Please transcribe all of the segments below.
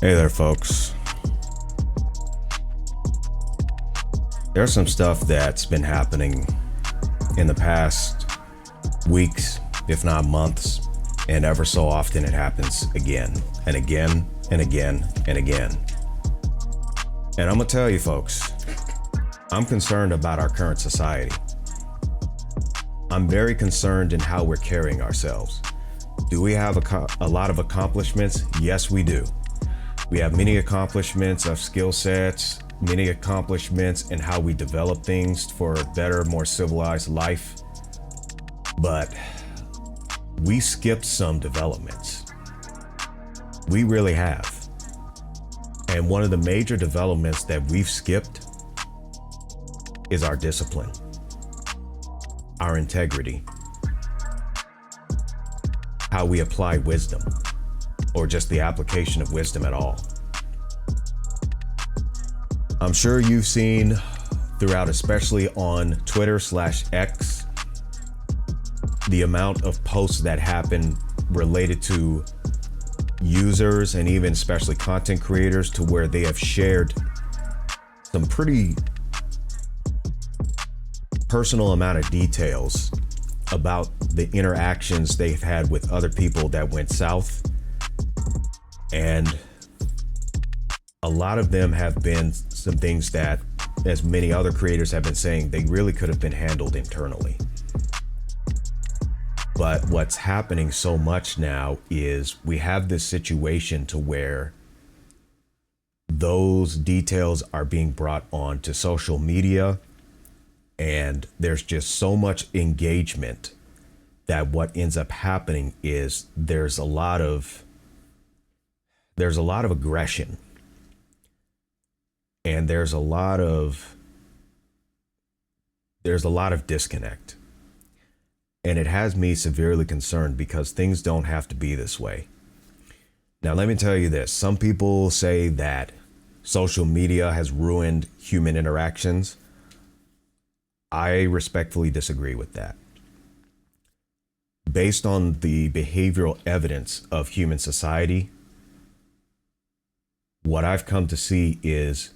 Hey there, folks. There's some stuff that's been happening in the past weeks, if not months, and ever so often it happens again and again and again and again. And I'm gonna tell you, folks, I'm concerned about our current society. I'm very concerned in how we're carrying ourselves. Do we have a lot of accomplishments? Yes, we do. We have many accomplishments of skill sets, many accomplishments in how we develop things for a better, more civilized life. But we skipped some developments. We really have. And one of the major developments that we've skipped is our discipline, our integrity, how we apply wisdom, or just the application of wisdom at all. I'm sure you've seen throughout, especially on Twitter/X, the amount of posts that happen related to users and even especially content creators, to where they have shared some pretty personal amount of details about the interactions they've had with other people that went south. And a lot of them have been some things that, as many other creators have been saying, they really could have been handled internally. But what's happening so much now is we have this situation to where those details are being brought on to social media, and there's just so much engagement that what ends up happening is there's a lot of aggression, and there's a lot of disconnect. And it has me severely concerned because things don't have to be this way. Now, let me tell you this. Some people say that social media has ruined human interactions. I respectfully disagree with that. Based on the behavioral evidence of human society, what I've come to see is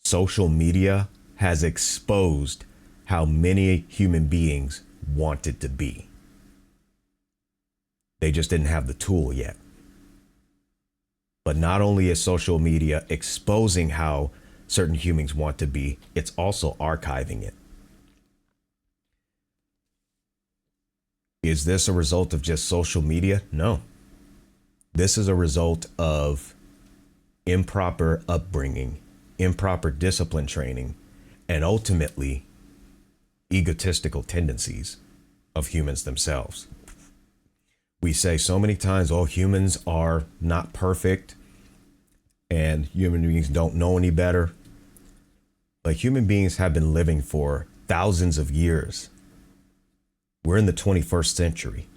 social media has exposed how many human beings wanted to be. They just didn't have the tool yet. But not only is social media exposing how certain humans want to be, it's also archiving it. Is this a result of just social media? No. This is a result of improper upbringing, improper discipline training, and ultimately egotistical tendencies of humans themselves. We say so many times, oh, humans are not perfect and human beings don't know any better. But human beings have been living for thousands of years. We're in the 21st century.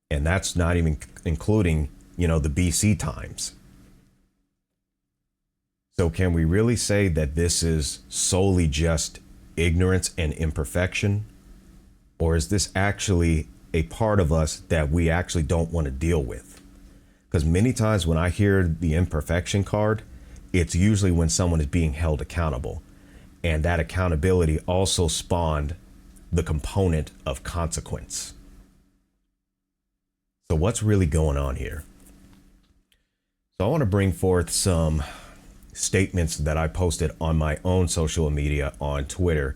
And that's not even including, the BC times. So can we really say that this is solely just ignorance and imperfection? Or is this actually a part of us that we actually don't want to deal with? Because many times when I hear the imperfection card, it's usually when someone is being held accountable. And that accountability also spawned the component of consequence. So what's really going on here? So I want to bring forth some statements that I posted on my own social media on Twitter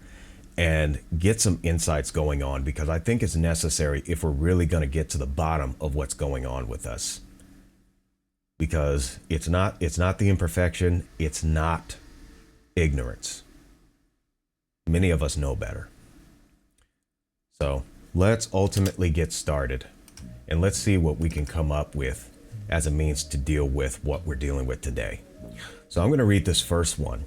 and get some insights going on, because I think it's necessary if we're really going to get to the bottom of what's going on with us. Because it's not the imperfection, it's not ignorance. Many of us know better. So let's ultimately get started, and let's see what we can come up with as a means to deal with what we're dealing with today. So I'm going to read this first one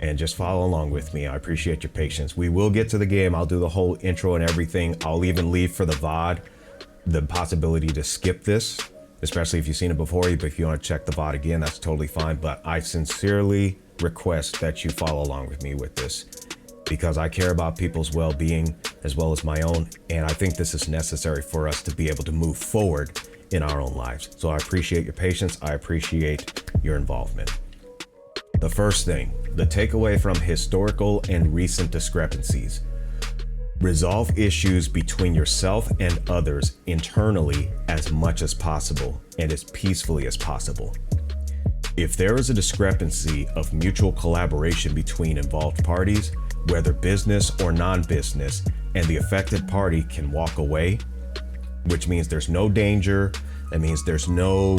and just follow along with me. I appreciate your patience. We will get to the game. I'll do the whole intro and everything. I'll even leave for the VOD the possibility to skip this, especially if you've seen it before. But if you want to check the VOD again, that's totally fine. But I sincerely request that you follow along with me with this, because I care about people's well-being as well as my own. And I think this is necessary for us to be able to move forward in our own lives. So I appreciate your patience. I appreciate your involvement. The first thing, the takeaway from historical and recent discrepancies. Resolve issues between yourself and others internally as much as possible and as peacefully as possible. If there is a discrepancy of mutual collaboration between involved parties, whether business or non-business, and the affected party can walk away, which means there's no danger, that means there's no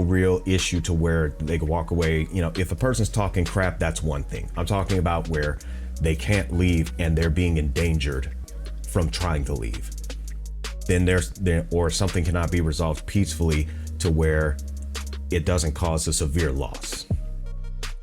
real issue to where they can walk away. You know, if a person's talking crap, that's one thing. I'm talking about where they can't leave and they're being endangered from trying to leave. Or something cannot be resolved peacefully to where it doesn't cause a severe loss.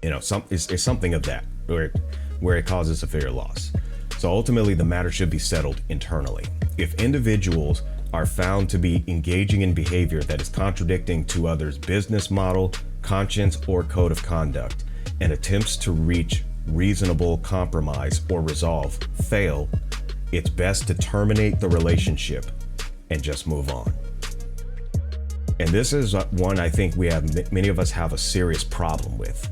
You know, it's something of that, where it causes severe loss. So ultimately, the matter should be settled internally. If individuals are found to be engaging in behavior that is contradicting to others' business model, conscience, or code of conduct, and attempts to reach reasonable compromise or resolve fail, it's best to terminate the relationship and just move on. And this is one I think many of us have a serious problem with.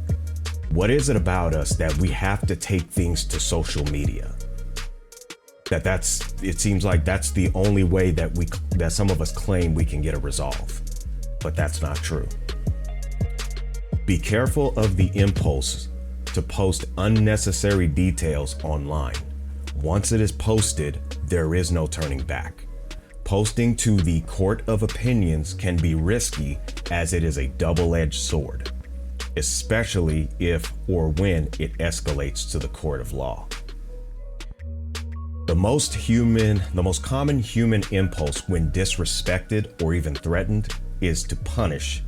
What is it about us that we have to take things to social media? It seems like that's the only way that some of us claim we can get a resolve, but that's not true. Be careful of the impulse to post unnecessary details online. Once it is posted, there is no turning back. Posting to the court of opinions can be risky, as it is a double-edged sword, especially if or when it escalates to the court of law. The most common human impulse when disrespected or even threatened is to punish,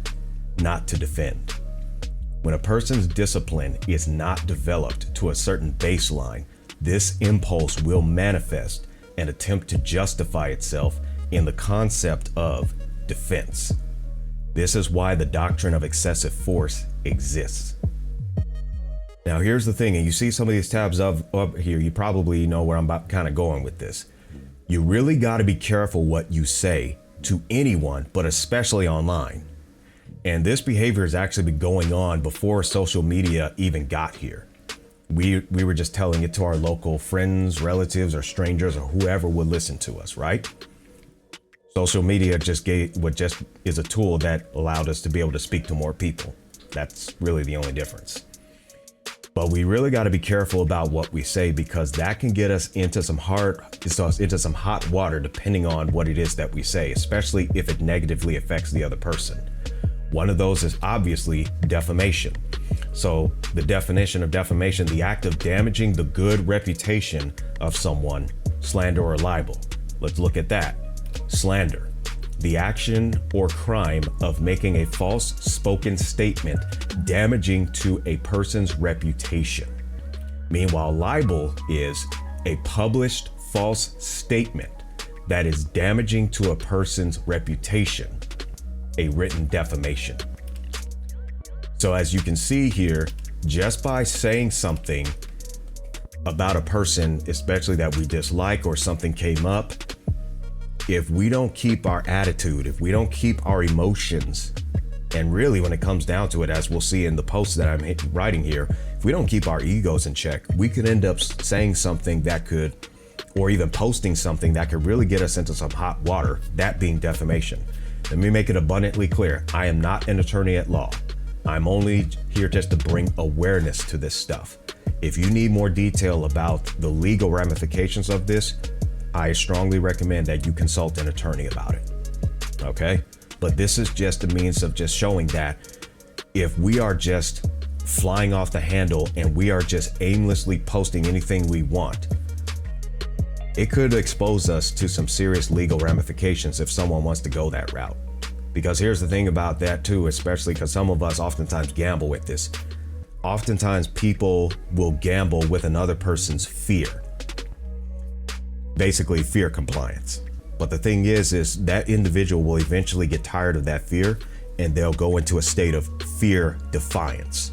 not to defend. When a person's discipline is not developed to a certain baseline, this impulse will manifest and attempt to justify itself in the concept of defense. This is why the doctrine of excessive force exists. Now, here's the thing, and you see some of these tabs up here, you probably know where I'm kind of going with this. You really got to be careful what you say to anyone, but especially online. And this behavior has actually been going on before social media even got here. We were just telling it to our local friends, relatives, or strangers, or whoever would listen to us, right? Social media just is a tool that allowed us to be able to speak to more people. That's really the only difference. But we really got to be careful about what we say, because that can get us into some hot water, depending on what it is that we say, especially if it negatively affects the other person. One of those is obviously defamation. So the definition of defamation, the act of damaging the good reputation of someone, slander or libel. Let's look at that. Slander, the action or crime of making a false spoken statement damaging to a person's reputation. Meanwhile, libel is a published false statement that is damaging to a person's reputation, a written defamation. So as you can see here, just by saying something about a person, especially that we dislike or something came up, if we don't keep our attitude, if we don't keep our emotions, and really when it comes down to it, as we'll see in the post that I'm writing here, if we don't keep our egos in check, we could end up saying something that could, or even posting something that could really get us into some hot water, that being defamation. Let me make it abundantly clear. I am not an attorney at law. I'm only here just to bring awareness to this stuff. If you need more detail about the legal ramifications of this, I strongly recommend that you consult an attorney about it. Okay? But this is just a means of just showing that if we are just flying off the handle and we are just aimlessly posting anything we want, it could expose us to some serious legal ramifications if someone wants to go that route. Because here's the thing about that too, especially because some of us oftentimes gamble with this. Oftentimes people will gamble with another person's fear. Basically fear compliance. But the thing is that individual will eventually get tired of that fear and they'll go into a state of fear defiance.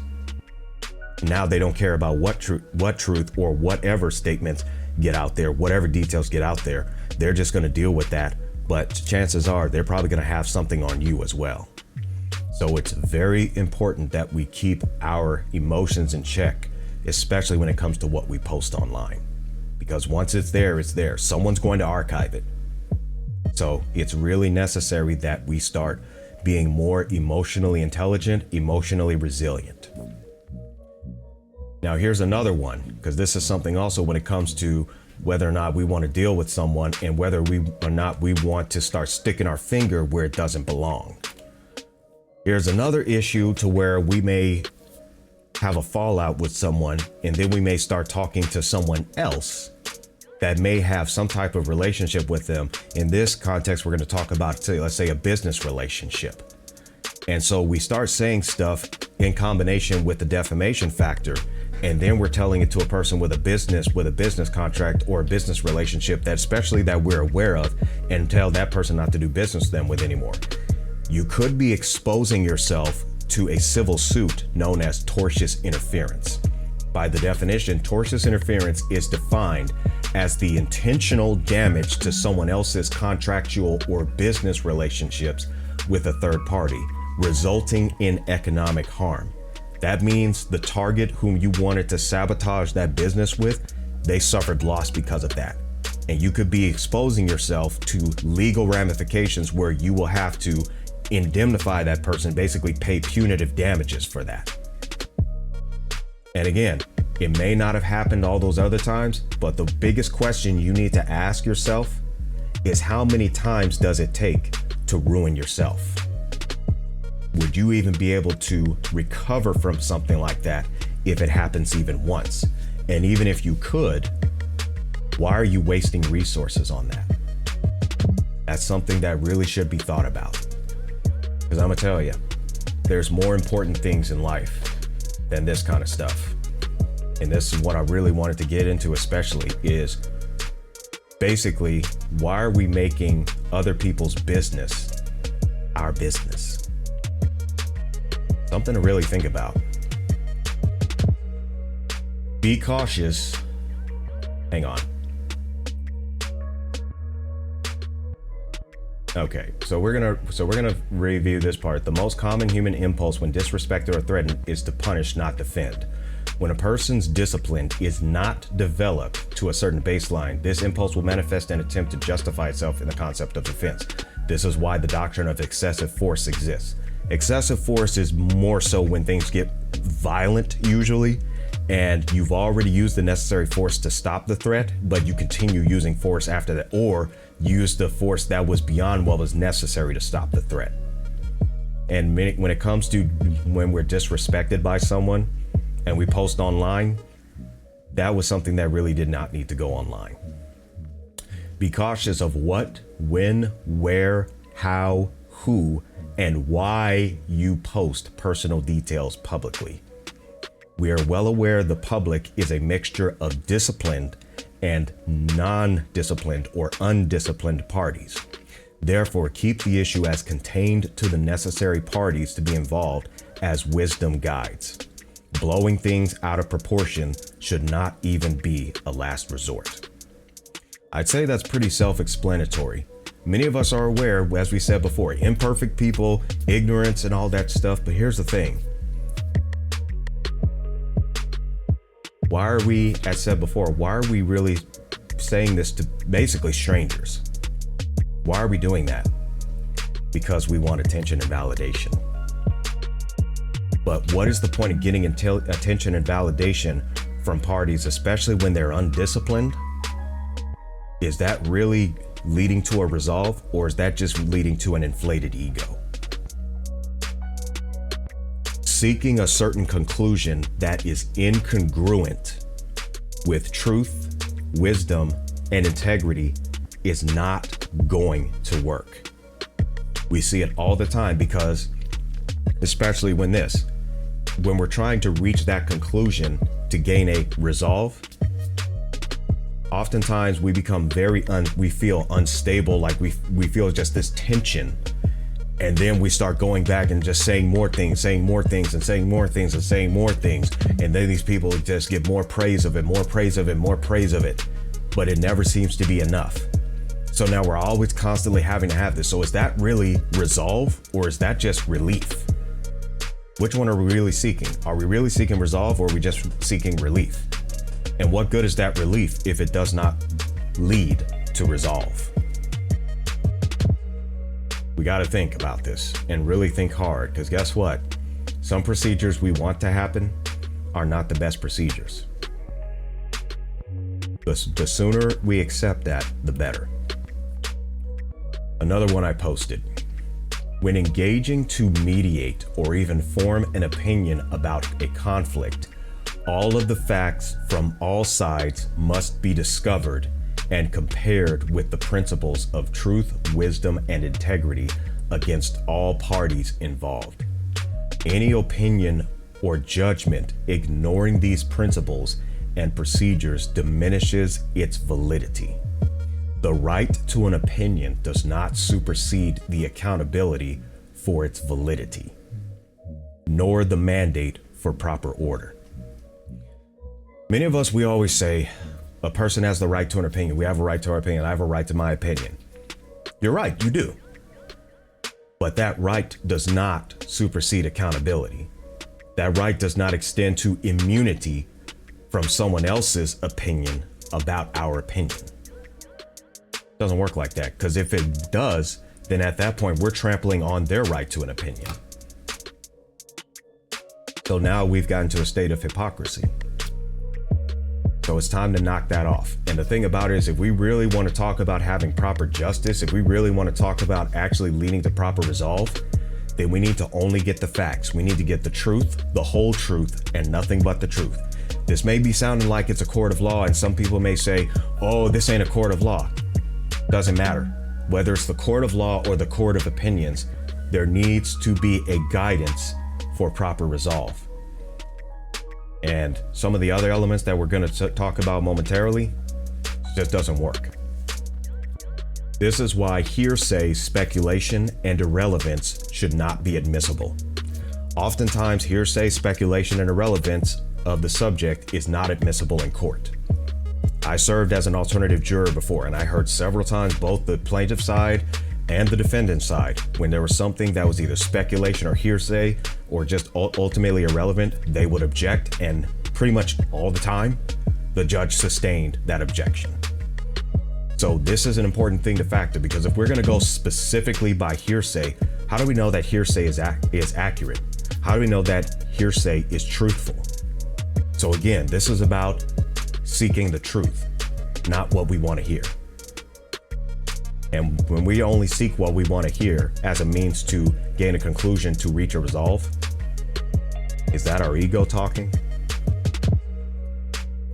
Now they don't care about what truth or whatever statements get out there, whatever details get out there. They're just going to deal with that but chances are they're probably going to have something on you as well. So it's very important that we keep our emotions in check, especially when it comes to what we post online, because once it's there, it's there. Someone's going to archive it. So it's really necessary that we start being more emotionally intelligent, emotionally resilient. Now, here's another one, because this is something also when it comes to whether or not we want to deal with someone and whether we want to start sticking our finger where it doesn't belong. Here's another issue to where we may have a fallout with someone, and then we may start talking to someone else that may have some type of relationship with them. In this context, we're going to talk about, say, let's say a business relationship. And so we start saying stuff in combination with the defamation factor, and then we're telling it to a person with a business contract or a business relationship that especially that we're aware of, and tell that person not to do business with them with anymore. You could be exposing yourself to a civil suit known as tortious interference. By the definition, tortious interference is defined as the intentional damage to someone else's contractual or business relationships with a third party, resulting in economic harm. That means the target whom you wanted to sabotage that business with, they suffered loss because of that. And you could be exposing yourself to legal ramifications where you will have to indemnify that person, basically pay punitive damages for that. And again, it may not have happened all those other times, but the biggest question you need to ask yourself is how many times does it take to ruin yourself? Would you even be able to recover from something like that if it happens even once? And even if you could, why are you wasting resources on that? That's something that really should be thought about. Because I'm gonna tell you, there's more important things in life than this kind of stuff. And this is what I really wanted to get into, especially, is basically, why are we making other people's business our business? Something to really think about. Be cautious. Hang on. Okay, so we're gonna review this part. The most common human impulse when disrespected or threatened is to punish, not defend. When a person's discipline is not developed to a certain baseline, this impulse will manifest and attempt to justify itself in the concept of defense. This is why the doctrine of excessive force exists. Excessive force is more so when things get violent, usually, and you've already used the necessary force to stop the threat, but you continue using force after that, or use the force that was beyond what was necessary to stop the threat. And when it comes to when we're disrespected by someone and we post online, that was something that really did not need to go online. Be cautious of what, when, where, how, who, and why you post personal details publicly. We are well aware the public is a mixture of disciplined and non-disciplined or undisciplined parties. Therefore, keep the issue as contained to the necessary parties to be involved as wisdom guides. Blowing things out of proportion should not even be a last resort. I'd say that's pretty self-explanatory. Many of us are aware, as we said before, imperfect people, ignorance and all that stuff, but here's the thing. Why are we, as said before, why are we really saying this to basically strangers? Why are we doing that? Because we want attention and validation. But what is the point of getting attention and validation from parties, especially when they're undisciplined? Is that really leading to a resolve, or is that just leading to an inflated ego? Seeking a certain conclusion that is incongruent with truth, wisdom, and integrity is not going to work. We see it all the time because, especially when we're trying to reach that conclusion to gain a resolve, oftentimes we become we feel unstable, like we feel just this tension. And then we start going back and just saying more things, saying more things, and saying more things, and saying more things. And then these people just get more praise of it, more praise of it, more praise of it. But it never seems to be enough. So now we're always constantly having to have this. So is that really resolve, or is that just relief? Which one are we really seeking? Are we really seeking resolve, or are we just seeking relief? And what good is that relief if it does not lead to resolve? We got to think about this and really think hard, because guess what? Some procedures we want to happen are not the best procedures. The sooner we accept that, the better. Another one I posted. When engaging to mediate or even form an opinion about a conflict, all of the facts from all sides must be discovered and compared with the principles of truth, wisdom, and integrity against all parties involved. Any opinion or judgment ignoring these principles and procedures diminishes its validity. The right to an opinion does not supersede the accountability for its validity, nor the mandate for proper order. Many of us, we always say, a person has the right to an opinion. We have a right to our opinion. I have a right to my opinion. You're right, you do. But that right does not supersede accountability. That right does not extend to immunity from someone else's opinion about our opinion. It doesn't work like that, because if it does, then at that point we're trampling on their right to an opinion. So now we've gotten to a state of hypocrisy. So it's time to knock that off. And the thing about it is, if we really want to talk about having proper justice, if we really want to talk about actually leading to proper resolve, then we need to only get the facts. We need to get the truth, the whole truth, and nothing but the truth. This may be sounding like it's a court of law, and some people may say, oh, this ain't a court of law. Doesn't matter. Whether it's the court of law or the court of opinions, there needs to be a guidance for proper resolve. And some of the other elements that we're going to talk about momentarily just doesn't work. This is why hearsay, speculation, and irrelevance should not be admissible. Oftentimes, hearsay, speculation, and irrelevance of the subject is not admissible in court. I served as an alternative juror before, and I heard several times both the plaintiff side and the defendant side, when there was something that was either speculation or hearsay or just ultimately irrelevant, they would object, and pretty much all the time, the judge sustained that objection. So this is an important thing to factor, because if we're going to go specifically by hearsay, how do we know that hearsay is accurate? How do we know that hearsay is truthful? So again, this is about seeking the truth, not what we want to hear. And when we only seek what we want to hear as a means to gain a conclusion to reach a resolve, is that our ego talking?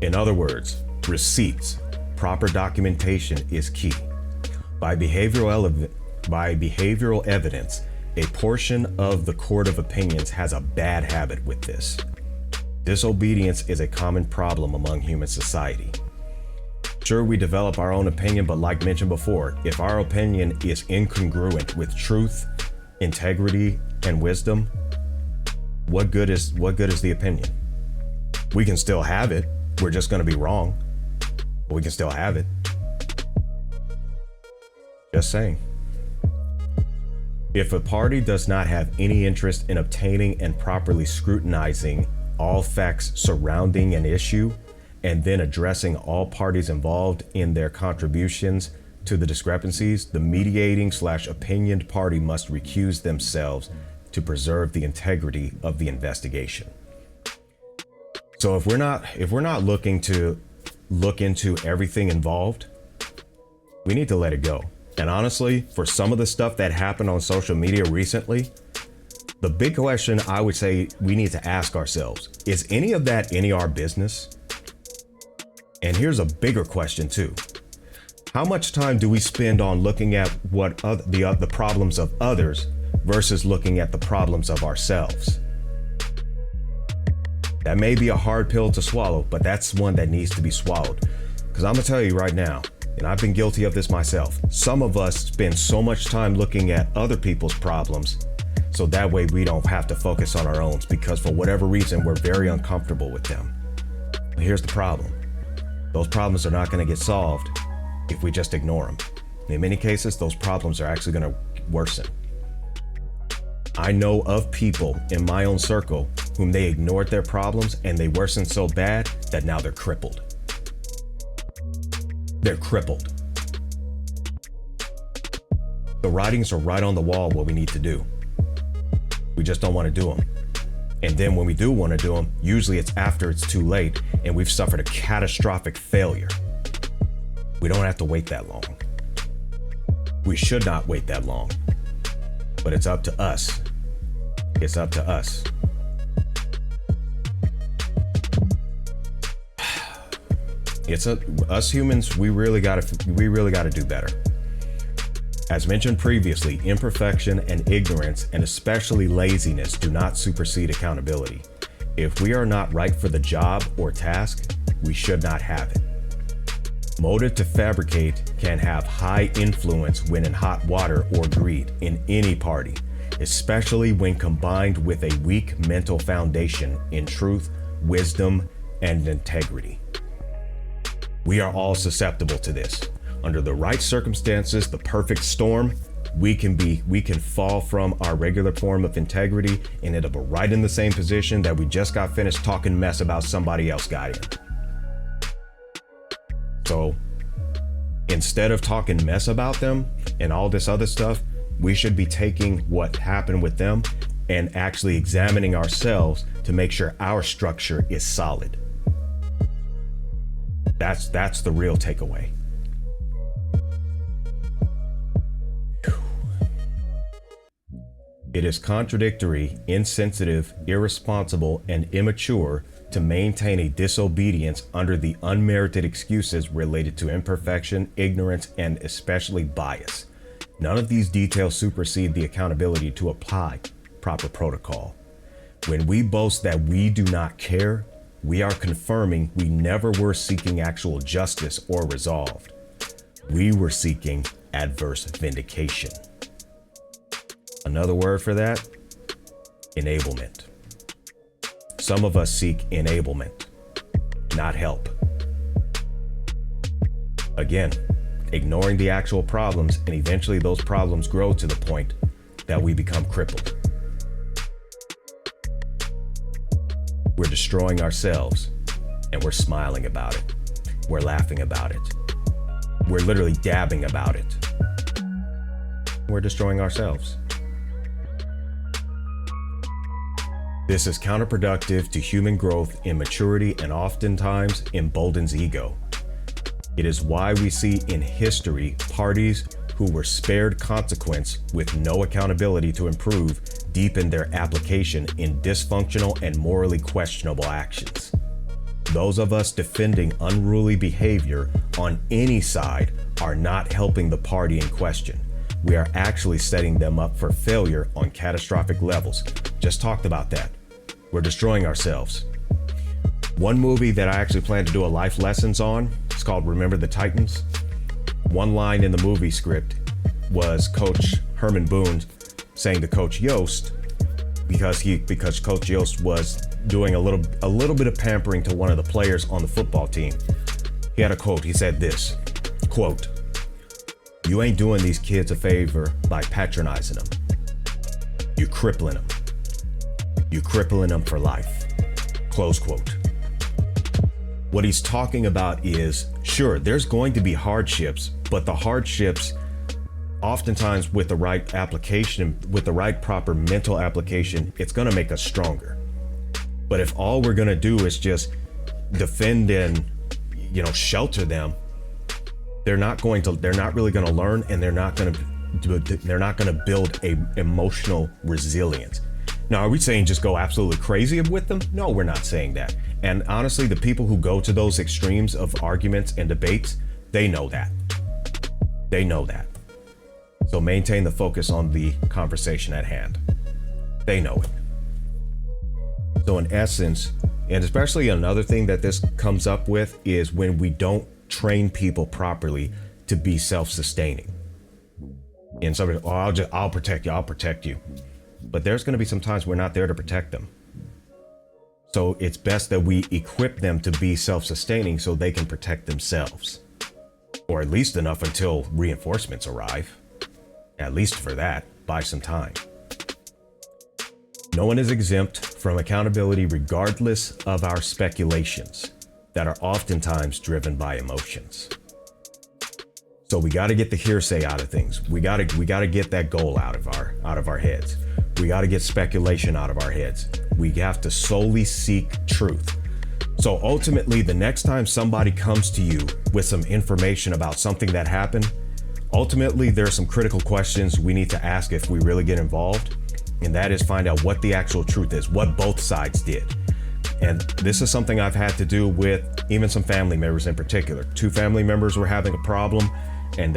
In other words, receipts, proper documentation is key. By behavioral evidence, a portion of the court of opinions has a bad habit with this. Disobedience is a common problem among human society. Sure, we develop our own opinion, but like mentioned before, if our opinion is incongruent with truth, integrity, and wisdom, what good is the opinion? We can still have it. We're just going to be wrong, but we can still have it. Just saying. If a party does not have any interest in obtaining and properly scrutinizing all facts surrounding an issue, and then addressing all parties involved in their contributions to the discrepancies, the mediating/opinioned party must recuse themselves to preserve the integrity of the investigation. So if we're not looking to look into everything involved, we need to let it go. And honestly, for some of the stuff that happened on social media recently, the big question I would say we need to ask ourselves, is any of that any of our business? And here's a bigger question too. How much time do we spend on looking at what the problems of others versus looking at the problems of ourselves? That may be a hard pill to swallow, but that's one that needs to be swallowed. Because I'm gonna tell you right now, and I've been guilty of this myself, some of us spend so much time looking at other people's problems, so that way we don't have to focus on our own, because for whatever reason, we're very uncomfortable with them. But here's the problem. Those problems are not going to get solved if we just ignore them. In many cases, those problems are actually going to worsen. I know of people in my own circle whom they ignored their problems and they worsened so bad that now they're crippled. They're crippled. The writings are right on the wall what we need to do. We just don't want to do them. And then when we do want to do them, usually it's after it's too late and we've suffered a catastrophic failure. We don't have to wait that long. We should not wait that long. But it's up to us. It's up to us. Us humans, we really gotta do better. As mentioned previously, imperfection and ignorance, and especially laziness, do not supersede accountability. If we are not right for the job or task, we should not have it. Motive to fabricate can have high influence when in hot water or greed in any party, especially when combined with a weak mental foundation in truth, wisdom, and integrity. We are all susceptible to this. Under the right circumstances, the perfect storm, we can fall from our regular form of integrity and end up right in the same position that we just got finished talking mess about somebody else got in. So instead of talking mess about them and all this other stuff, we should be taking what happened with them and actually examining ourselves to make sure our structure is solid. That's the real takeaway. It is contradictory, insensitive, irresponsible, and immature to maintain a disobedience under the unmerited excuses related to imperfection, ignorance, and especially bias. None of these details supersede the accountability to apply proper protocol. When we boast that we do not care, we are confirming we never were seeking actual justice or resolved. We were seeking adverse vindication. Another word for that, enablement. Some of us seek enablement, not help. Again, ignoring the actual problems, and eventually those problems grow to the point that we become crippled. We're destroying ourselves, and we're smiling about it. We're laughing about it. We're literally dabbing about it. We're destroying ourselves. This is counterproductive to human growth, immaturity, and oftentimes emboldens ego. It is why we see in history parties who were spared consequence with no accountability to improve deepen their application in dysfunctional and morally questionable actions. Those of us defending unruly behavior on any side are not helping the party in question. We are actually setting them up for failure on catastrophic levels. Just talked about that. We're destroying ourselves. One movie that I actually plan to do a life lessons on, it's called Remember the Titans. One line in the movie script was Coach Herman Boone saying to Coach Yost, because Coach Yost was doing a little bit of pampering to one of the players on the football team. He had a quote. He said this, quote, "You ain't doing these kids a favor by patronizing them. You're crippling them. You're crippling them for life." Close quote. What he's talking about is, sure, there's going to be hardships, but the hardships, oftentimes with the right application, with the right proper mental application, it's going to make us stronger. But if all we're going to do is just defend and, shelter them, they're not really going to learn, and they're not going to build a emotional resilience. Now, are we saying just go absolutely crazy with them? No, we're not saying that. And honestly, the people who go to those extremes of arguments and debates, they know that. They know that. So maintain the focus on the conversation at hand. They know it. So in essence, and especially another thing that this comes up with is when we don't train people properly to be self-sustaining. And somebody, I'll protect you. But there's going to be some times we're not there to protect them. So it's best that we equip them to be self-sustaining so they can protect themselves. or at least enough until reinforcements arrive. At least for that, buy some time. No one is exempt from accountability regardless of our speculations that are oftentimes driven by emotions. So we got to get the hearsay out of things. We got to get that goal out of our heads. We got to get speculation out of our heads. We have to solely seek truth. So ultimately, the next time somebody comes to you with some information about something that happened, ultimately there are some critical questions we need to ask if we really get involved. And that is find out what the actual truth is, what both sides did. And this is something I've had to do with even some family members in particular. 2 family members were having a problem and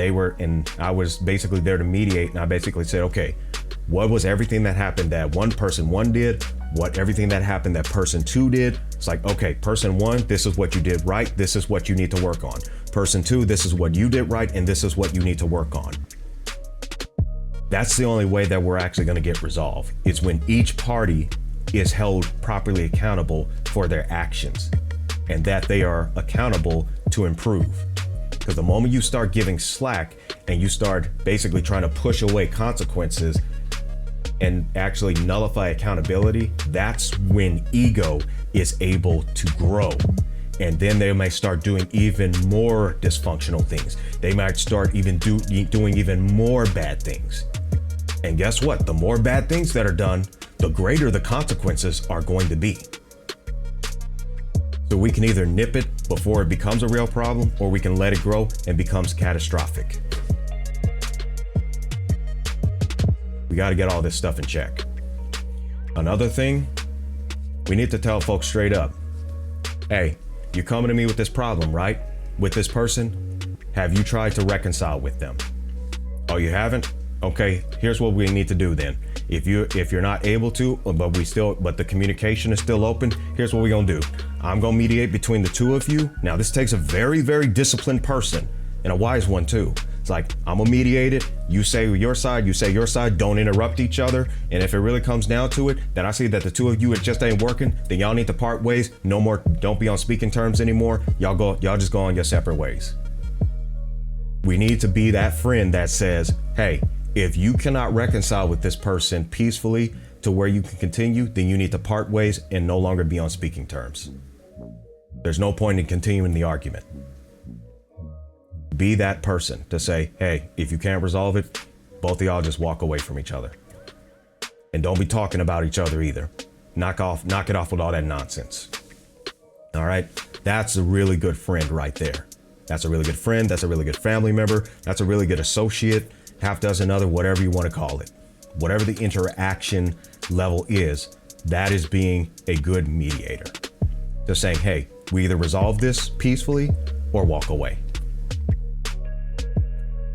I was basically there to mediate. And I basically said, okay, what was everything that happened that person 1 did? What everything that happened that person 2 did? It's like, okay, person 1, this is what you did right. This is what you need to work on. Person 2, this is what you did right. And this is what you need to work on. That's the only way that we're actually going to get resolved, is when each party is held properly accountable for their actions and that they are accountable to improve. Because the moment you start giving slack and you start basically trying to push away consequences and actually nullify accountability, that's when ego is able to grow. And then they may start doing even more dysfunctional things. They might start even doing even more bad things. And guess what? The more bad things that are done, the greater the consequences are going to be. So we can either nip it before it becomes a real problem, or we can let it grow and becomes catastrophic. We got to get all this stuff in check. Another thing, we need to tell folks straight up, hey, you're coming to me with this problem, right? With this person, have you tried to reconcile with them? Oh, you haven't? Okay, here's what we need to do then. If you're not able to, but the communication is still open, here's what we're gonna do. I'm gonna mediate between the 2 of you. Now this takes a very, very disciplined person and a wise one too. It's like, I'm gonna mediate it. You say your side, you say your side, don't interrupt each other. And if it really comes down to it, that I see that the 2 of you, it just ain't working, then y'all need to part ways. No more, don't be on speaking terms anymore. Y'all just go on your separate ways. We need to be that friend that says, hey, if you cannot reconcile with this person peacefully to where you can continue, then you need to part ways and no longer be on speaking terms. There's no point in continuing the argument. Be that person to say, hey, if you can't resolve it, both of y'all just walk away from each other. And don't be talking about each other either. Knock it off with all that nonsense. All right? That's a really good friend right there. That's a really good friend. That's a really good family member. That's a really good associate. Half dozen other, whatever you want to call it. Whatever the interaction level is, that is being a good mediator. Just saying, hey, we either resolve this peacefully or walk away.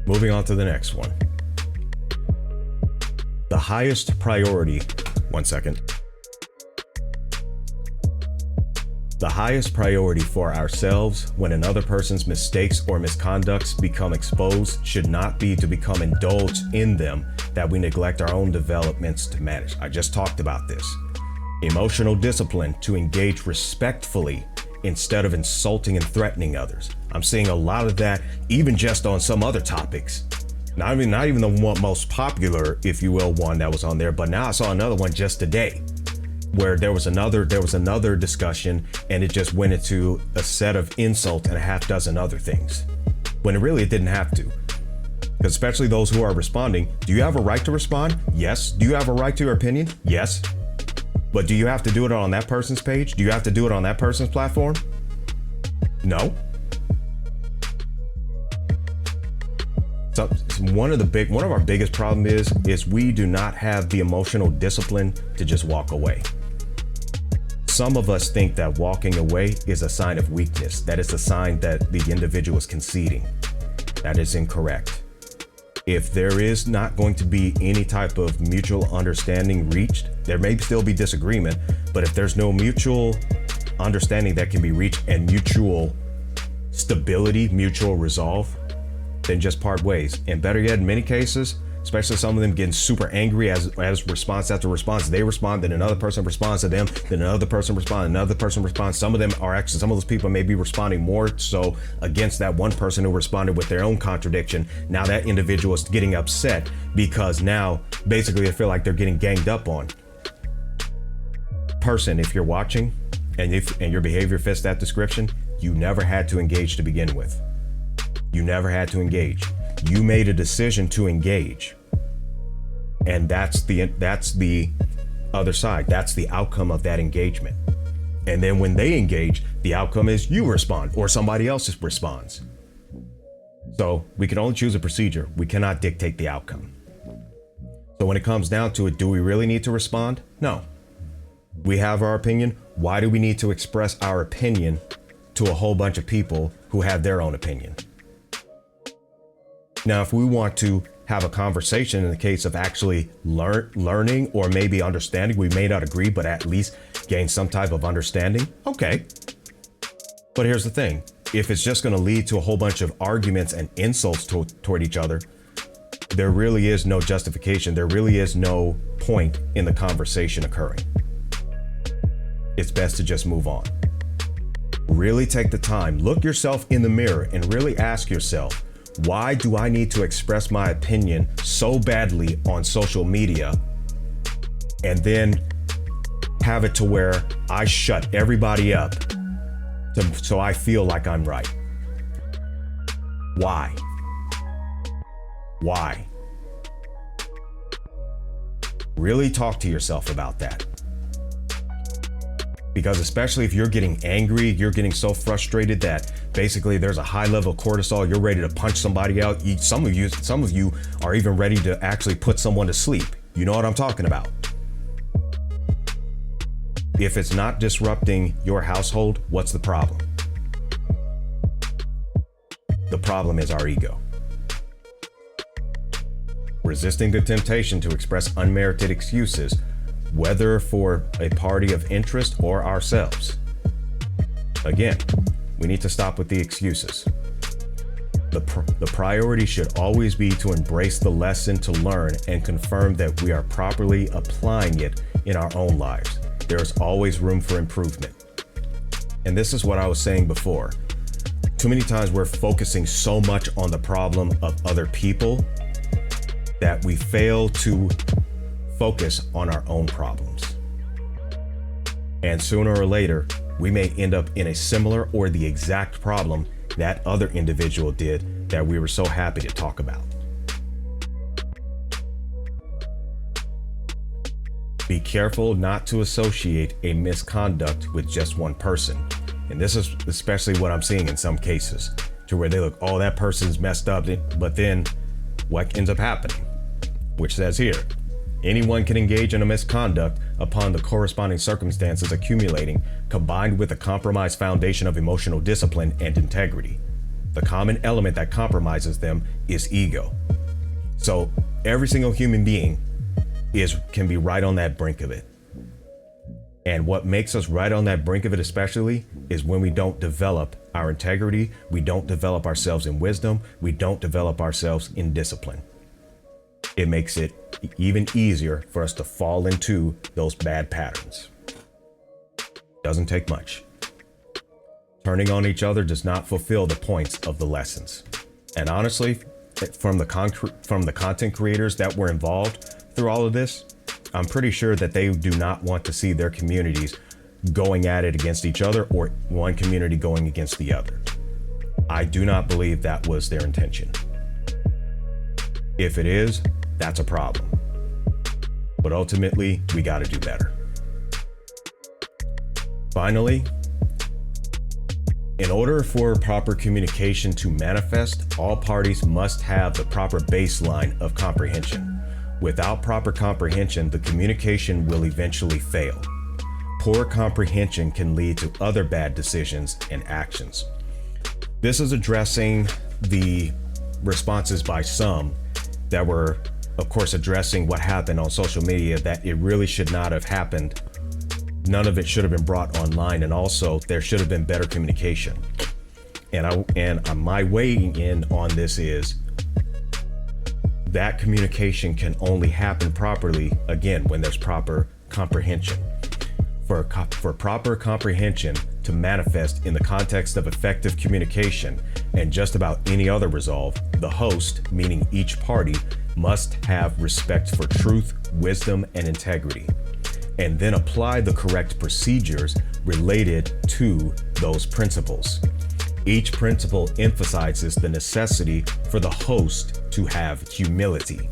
Moving on to the next one. The highest priority, one second. The highest priority for ourselves when another person's mistakes or misconducts become exposed should not be to become indulged in them, that we neglect our own developments to manage. I just talked about this. Emotional discipline to engage respectfully instead of insulting and threatening others. I'm seeing a lot of that even just on some other topics. Not even the one most popular, if you will, one that was on there, but now I saw another one just today, where there was another discussion and it just went into a set of insults and a half dozen other things, when it didn't have to. Because especially those who are responding, do you have a right to respond? Yes. Do you have a right to your opinion? Yes. But do you have to do it on that person's page? Do you have to do it on that person's platform? No. So one of our biggest problems is we do not have the emotional discipline to just walk away. Some of us think that walking away is a sign of weakness. That is a sign that the individual is conceding. That is incorrect. If there is not going to be any type of mutual understanding reached, there may still be disagreement, but if there's no mutual understanding that can be reached and mutual stability, mutual resolve, then just part ways. And better yet, in many cases, especially some of them getting super angry as response after response. They respond, then another person responds to them, then another person responds, another person responds. Some of them are actually, some of those people may be responding more so against that one person who responded with their own contradiction. Now that individual is getting upset because now basically they feel like they're getting ganged up on. Person, if you're watching and your behavior fits that description, you never had to engage to begin with. You never had to engage. You made a decision to engage. And that's the other side. That's the outcome of that engagement. And then when they engage, the outcome is you respond or somebody else responds. So we can only choose a procedure. We cannot dictate the outcome. So when it comes down to it, do we really need to respond? No. We have our opinion. Why do we need to express our opinion to a whole bunch of people who have their own opinion? Now, if we want to have a conversation in the case of actually learning or maybe understanding, we may not agree, but at least gain some type of understanding. Okay. But here's the thing. If it's just going to lead to a whole bunch of arguments and insults toward each other, there really is no justification. There really is no point in the conversation occurring. It's best to just move on. Really take the time, look yourself in the mirror and really ask yourself, why do I need to express my opinion so badly on social media and then have it to where I shut everybody up so I feel like I'm right? Why? Why? Really talk to yourself about that. Because especially if you're getting angry, you're getting so frustrated that basically there's a high level of cortisol, you're ready to punch somebody out. Some of you are even ready to actually put someone to sleep. You know what I'm talking about. If it's not disrupting your household, what's the problem? The problem is our ego. Resisting the temptation to express unmerited excuses, whether for a party of interest or ourselves. Again, we need to stop with the excuses. The priority should always be to embrace the lesson, to learn and confirm that we are properly applying it in our own lives. There is always room for improvement. And this is what I was saying before. Too many times we're focusing so much on the problem of other people that we fail to focus on our own problems. And sooner or later, we may end up in a similar or the exact problem that other individual did that we were so happy to talk about. Be careful not to associate a misconduct with just one person. And this is especially what I'm seeing in some cases, to where they look, oh, that person's messed up, but then what ends up happening? Which says here, anyone can engage in a misconduct upon the corresponding circumstances accumulating, combined with a compromised foundation of emotional discipline and integrity. The common element that compromises them is ego. So every single human being can be right on that brink of it. And what makes us right on that brink of it especially is when we don't develop our integrity, we don't develop ourselves in wisdom, we don't develop ourselves in discipline. It makes it even easier for us to fall into those bad patterns. Doesn't take much. Turning on each other does not fulfill the points of the lessons. And honestly, from the content creators that were involved through all of this, I'm pretty sure that they do not want to see their communities going at it against each other or one community going against the other. I do not believe that was their intention. If it is, that's a problem. But ultimately, we got to do better. Finally, in order for proper communication to manifest, all parties must have the proper baseline of comprehension. Without proper comprehension, the communication will eventually fail. Poor comprehension can lead to other bad decisions and actions. This is addressing the responses by some that were, of course, addressing what happened on social media, that it really should not have happened. None of it should have been brought online, and also there should have been better communication. And my weighing in on this is, that communication can only happen properly, again, when there's proper comprehension. For proper comprehension to manifest in the context of effective communication and just about any other resolve, the host, meaning each party, must have respect for truth, wisdom, and integrity, and then apply the correct procedures related to those principles. Each principle emphasizes the necessity for the host to have humility.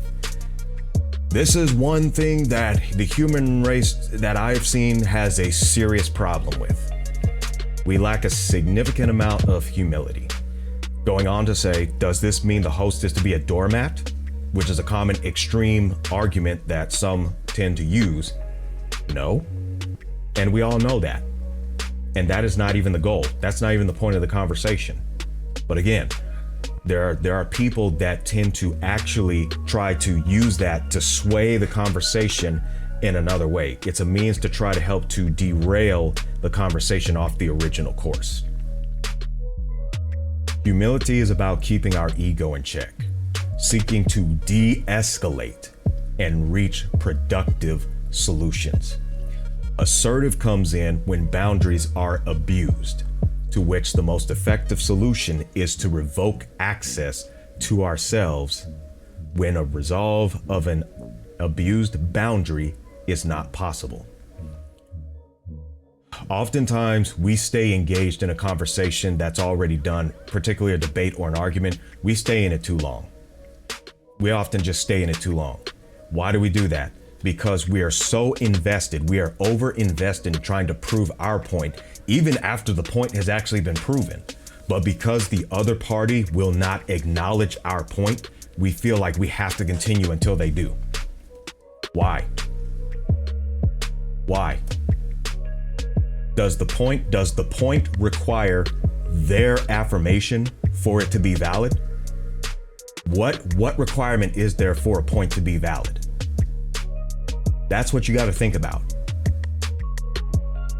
This is one thing that the human race that I've seen has a serious problem with. We lack a significant amount of humility. Going on to say, does this mean the host is to be a doormat? Which is a common extreme argument that some tend to use. No. And we all know that. And that is not even the goal. That's not even the point of the conversation. But again, there are people that tend to actually try to use that to sway the conversation in another way. It's a means to try to help to derail the conversation off the original course. Humility is about keeping our ego in check, seeking to de-escalate and reach productive solutions. Assertive comes in when boundaries are abused, to which the most effective solution is to revoke access to ourselves when a resolve of an abused boundary is not possible. Oftentimes, we stay engaged in a conversation that's already done, particularly a debate or an argument. We stay in it too long. We often just stay in it too long. Why do we do that? Because we are so invested, we are over-invested in trying to prove our point, even after the point has actually been proven. But because the other party will not acknowledge our point, we feel like we have to continue until they do. Why? Why? Does the point require their affirmation for it to be valid? What requirement is there for a point to be valid? That's what you got to think about.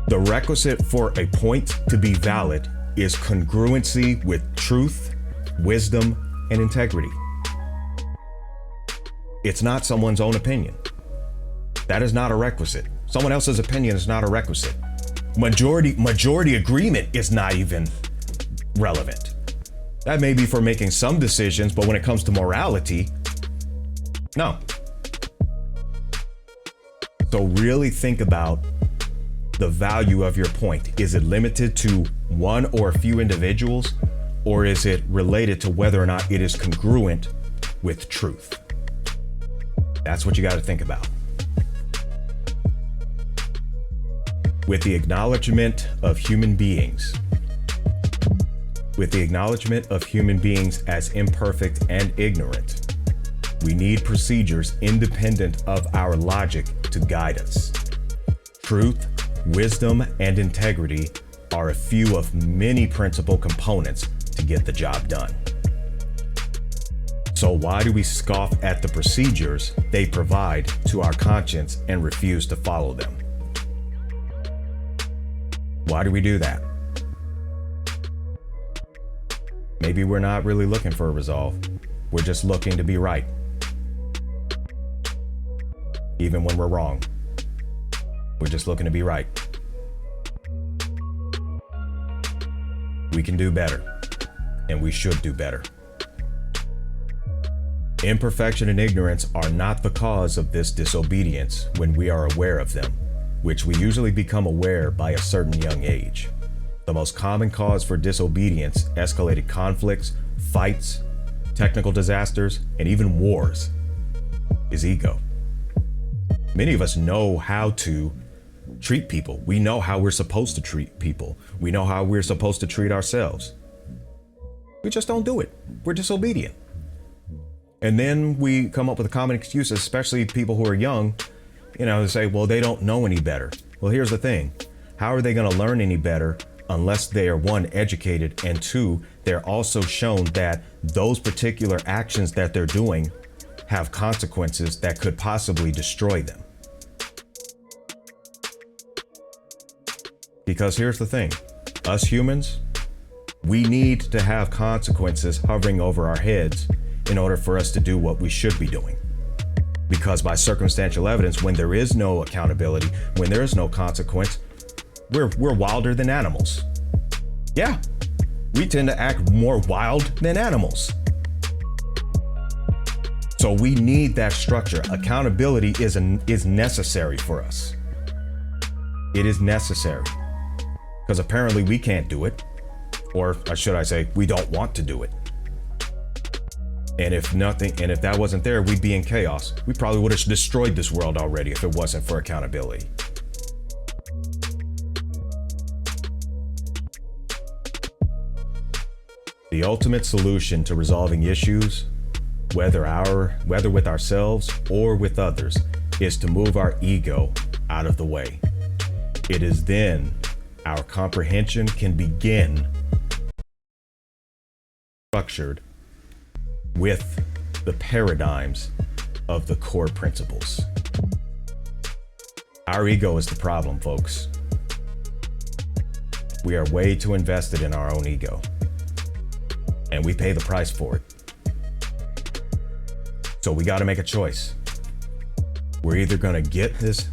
The requisite for a point to be valid is congruency with truth, wisdom, and integrity. It's not someone's own opinion. That is not a requisite. Someone else's opinion is not a requisite. Majority agreement is not even relevant. That may be for making some decisions, but when it comes to morality, no. So really think about the value of your point. Is it limited to one or a few individuals, or is it related to whether or not it is congruent with truth? That's what you got to think about. With the acknowledgement of human beings, as imperfect and ignorant, we need procedures independent of our logic to guide us. Truth, wisdom, and integrity are a few of many principal components to get the job done. So why do we scoff at the procedures they provide to our conscience and refuse to follow them? Why do we do that? Maybe we're not really looking for a resolve. We're just looking to be right. Even when we're wrong, we're just looking to be right. We can do better, and we should do better. Imperfection and ignorance are not the cause of this disobedience when we are aware of them, which we usually become aware by a certain young age. The most common cause for disobedience, escalated conflicts, fights, technical disasters, and even wars is ego. Many of us know how to treat people. We know how we're supposed to treat people. We know how we're supposed to treat ourselves. We just don't do it. We're disobedient. And then we come up with a common excuse, especially people who are young, to say, well, they don't know any better. Well, here's the thing. How are they going to learn any better unless they are, one, educated, and two, they're also shown that those particular actions that they're doing have consequences that could possibly destroy them? Because here's the thing. Us humans, we need to have consequences hovering over our heads in order for us to do what we should be doing. Because by circumstantial evidence, when there is no accountability, when there is no consequence, we're wilder than animals. Yeah, we tend to act more wild than animals. So we need that structure. Accountability is necessary for us. It is necessary. Because apparently we can't do it. Or should I say, we don't want to do it. And if that wasn't there, we'd be in chaos. We probably would have destroyed this world already if it wasn't for accountability. The ultimate solution to resolving issues, whether with ourselves or with others, is to move our ego out of the way. It is then our comprehension can begin structured with the paradigms of the core principles. Our ego is the problem, folks. We are way too invested in our own ego, and we pay the price for it. So we got to make a choice. We're either going to get this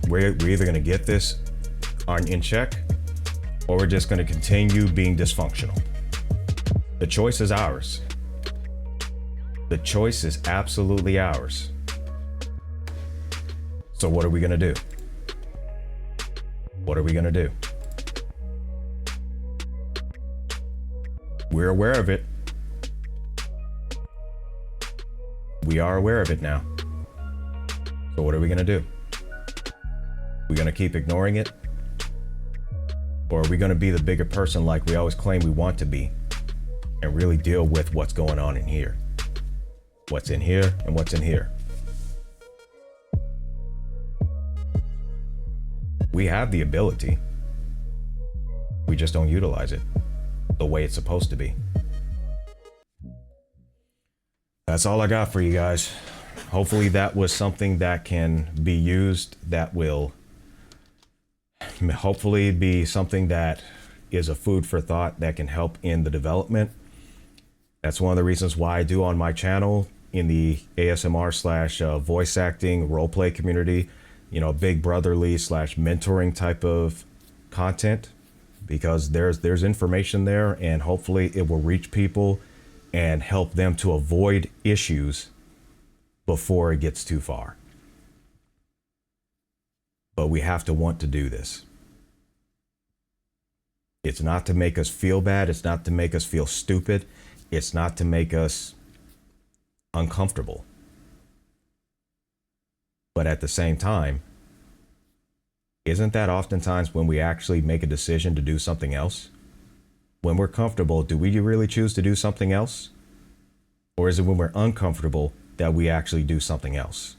in check, or we're just going to continue being dysfunctional. The choice is ours. The choice is absolutely ours. So what are we going to do? What are we going to do? We're aware of it. We are aware of it now. So what are we going to do? We're going to keep ignoring it? Or are we going to be the bigger person like we always claim we want to be and really deal with what's going on in here? What's in here and what's in here? We have the ability. We just don't utilize it the way it's supposed to be. That's all I got for you guys. Hopefully that was something that can be used, that will hopefully be something that is a food for thought that can help in the development. That's one of the reasons why I do on my channel in the ASMR / voice acting roleplay community, big brotherly / mentoring type of content, because there's information there, and hopefully it will reach people and help them to avoid issues before it gets too far. But we have to want to do this. It's not to make us feel bad. It's not to make us feel stupid. It's not to make us uncomfortable. But at the same time, isn't that oftentimes when we actually make a decision to do something else? When we're comfortable, do we really choose to do something else? Or is it when we're uncomfortable that we actually do something else?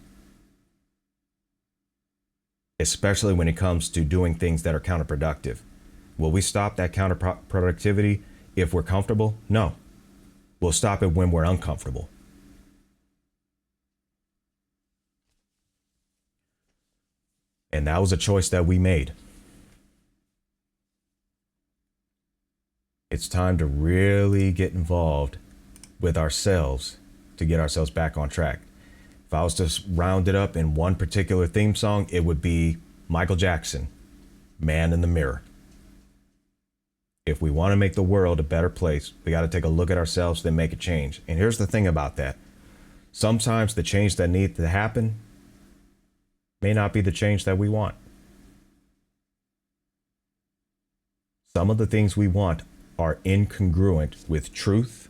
Especially when it comes to doing things that are counterproductive. Will we stop that counterproductivity if we're comfortable? No. We'll stop it when we're uncomfortable. And that was a choice that we made. It's time to really get involved with ourselves to get ourselves back on track. If I was to round it up in one particular theme song, it would be Michael Jackson, Man in the Mirror. If we want to make the world a better place, we got to take a look at ourselves, then make a change. And here's the thing about that. Sometimes the change that needs to happen may not be the change that we want. Some of the things we want are incongruent with truth,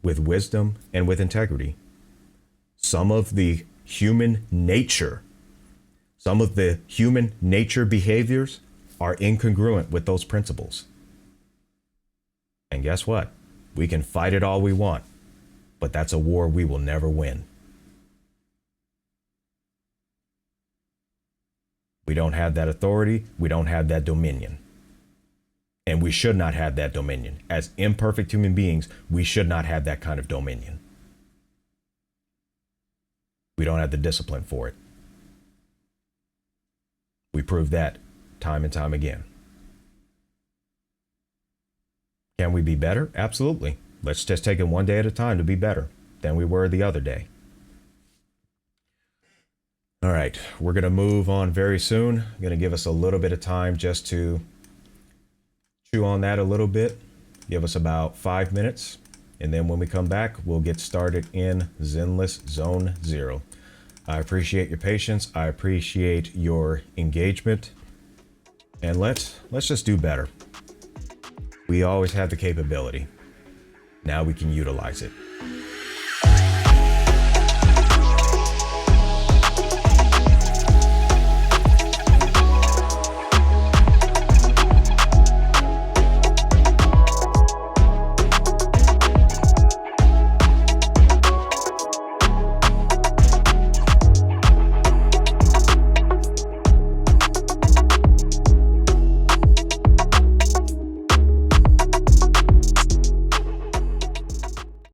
with wisdom, and with integrity. Some of the human nature behaviors are incongruent with those principles. And guess what? We can fight it all we want, but that's a war we will never win. We don't have that authority. We don't have that dominion. And we should not have that dominion. As imperfect human beings, we should not have that kind of dominion. We don't have the discipline for it. We prove that time and time again. Can we be better? Absolutely. Let's just take it one day at a time to be better. than we were the other day. All right, we're going to move on very soon. I'm going to give us a little bit of time just to chew on that a little bit. Give us about 5 minutes. And then when we come back, we'll get started in Zenless Zone Zero. I appreciate your patience. I appreciate your engagement. And let's just do better. We always had the capability. Now we can utilize it.